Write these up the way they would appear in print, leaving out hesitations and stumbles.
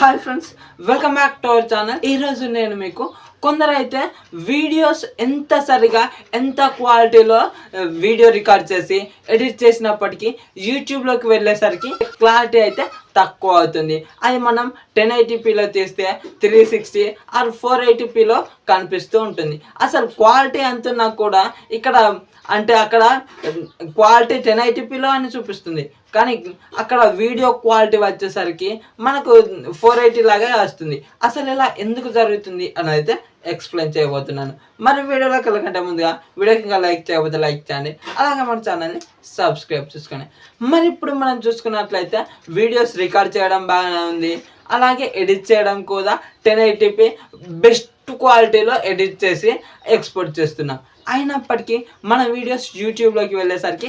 Hi friends, welcome back to our channel. ఈరోజు నేను మీకు కొందరైతే వీడియోస్ ఎంత సరిగా ఎంత క్వాలిటీలో వీడియో రికార్డ్ చేసి ఎడిట్ చేసినప్పటికీ యూట్యూబ్లోకి వెళ్ళేసరికి క్లారిటీ అయితే తక్కువ అవుతుంది. అది మనం 1080pలో తీస్తే 360 ఆర్ 480pలో కనిపిస్తూ ఉంటుంది. అసలు క్వాలిటీ అంటున్నా కూడా ఇక్కడ అంటే అక్కడ క్వాలిటీ 1080pలో అని చూపిస్తుంది, కానీ అక్కడ వీడియో క్వాలిటీ వచ్చేసరికి మనకు 480 లాగా వస్తుంది. అసలు ఇలా ఎందుకు జరుగుతుంది అని అయితే ఎక్స్ప్లెయిన్ చేయబోతున్నాను. మరి వీడియోలోకి వెళ్ళకంటే ముందుగా వీడియోకి ఇంకా లైక్ చేయకపోతే లైక్ చేయండి, అలాగే మన ఛానల్ని సబ్స్క్రైబ్ చేసుకోండి. మరి ఇప్పుడు మనం చూసుకున్నట్లయితే వీడియోస్ రికార్డ్ చేయడం బాగానే ఉంది, అలాగే ఎడిట్ చేయడం కూడా 1080p బెస్ట్ క్వాలిటీలో ఎడిట్ చేసి ఎక్స్పోర్ట్ చేస్తున్నాం. అయినప్పటికీ మన వీడియోస్ యూట్యూబ్లోకి వెళ్ళేసరికి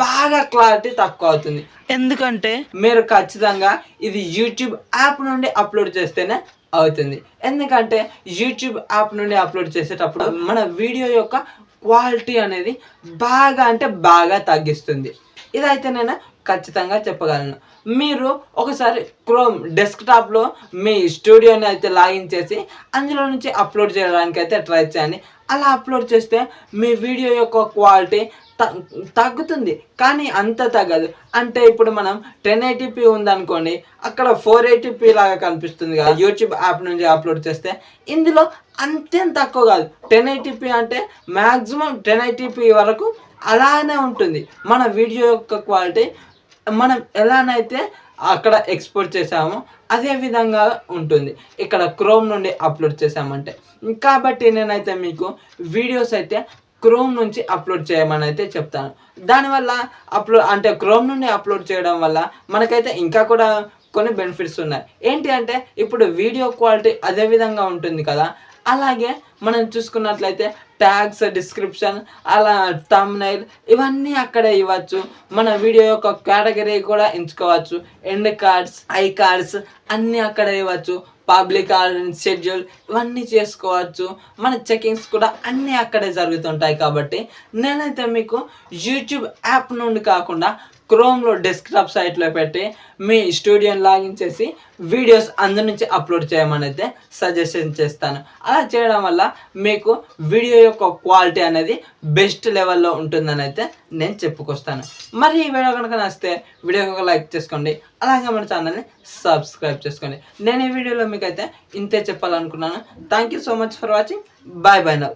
బాగా క్లారిటీ తక్కువ అవుతుంది. ఎందుకంటే మీరు ఖచ్చితంగా ఇది యూట్యూబ్ యాప్ నుండి అప్లోడ్ చేస్తేనే అవుతుంది. ఎందుకంటే యూట్యూబ్ యాప్ నుండి అప్లోడ్ చేసేటప్పుడు మన వీడియో యొక్క క్వాలిటీ అనేది బాగా తగ్గిస్తుంది. ఇదైతే నేను ఖచ్చితంగా చెప్పగలను. మీరు ఒకసారి క్రోమ్ డెస్క్టాప్లో మీ స్టూడియోని అయితే లాగిన్ చేసి అందులో నుంచి అప్లోడ్ చేయడానికి అయితే ట్రై చేయండి. అలా అప్లోడ్ చేస్తే మీ వీడియో యొక్క క్వాలిటీ తగ్గుతుంది, కానీ అంత తగ్గదు. అంటే ఇప్పుడు మనం 1080p ఉందనుకోండి, అక్కడ 480p లాగా కనిపిస్తుంది కదా యూట్యూబ్ యాప్ నుంచి అప్లోడ్ చేస్తే. ఇందులో అంతేం తక్కువ కాదు. 1080p అంటే మ్యాక్సిమం 1080p వరకు అలానే ఉంటుంది. మన వీడియో యొక్క క్వాలిటీ మనం ఎలానైతే అక్కడ ఎక్స్పోర్ట్ చేసామో అదే విధంగా ఉంటుంది ఇక్కడ క్రోమ్ నుండి అప్లోడ్ చేసామంటే. కాబట్టి నేనైతే మీకు వీడియోస్ అయితే క్రోమ్ నుంచి అప్లోడ్ చేయమని అయితే చెప్తాను. దానివల్ల క్రోమ్ నుండి అప్లోడ్ చేయడం వల్ల మనకైతే ఇంకా కూడా కొన్ని బెనిఫిట్స్ ఉన్నాయి. ఏంటి అంటే ఇప్పుడు వీడియో క్వాలిటీ అదే విధంగా ఉంటుంది కదా, అలాగే మనం చూసుకున్నట్లయితే ట్యాగ్స్, డిస్క్రిప్షన్, అలా థంబ్నెయిల్ ఇవన్నీ అక్కడే ఇవ్వచ్చు. మన వీడియో యొక్క కేటగిరీ కూడా ఎంచుకోవచ్చు. ఎండ్ కార్డ్స్, ఐ కార్డ్స్ అన్నీ అక్కడే ఇవ్వచ్చు. పబ్లిక్ షెడ్యూల్ ఇవన్నీ చేసుకోవచ్చు. మన చెకింగ్స్ కూడా అన్నీ అక్కడే జరుగుతుంటాయి. కాబట్టి నేనైతే మీకు యూట్యూబ్ యాప్ నుండి కాకుండా క్రోమ్లో డెస్క్టాప్ సైట్లో పెట్టి మీ స్టూడియోని లాగిన్ చేసి వీడియోస్ అందు నుంచి అప్లోడ్ చేయమని అయితే సజెషన్ చేస్తాను. అలా చేయడం వల్ల మీకు వీడియో యొక్క క్వాలిటీ అనేది బెస్ట్ లెవెల్లో ఉంటుందని అయితే నేను చెప్పుకొస్తాను. మరి ఈ వీడియో కనుక నచ్చితే వీడియోకి ఒక లైక్ చేసుకోండి, అలాగే మన ఛానల్ని సబ్స్క్రైబ్ చేసుకోండి. నేను ఈ వీడియోలో మీకు అయితే ఇంతే చెప్పాలనుకున్నాను. Thank you so much for watching. Bye bye now.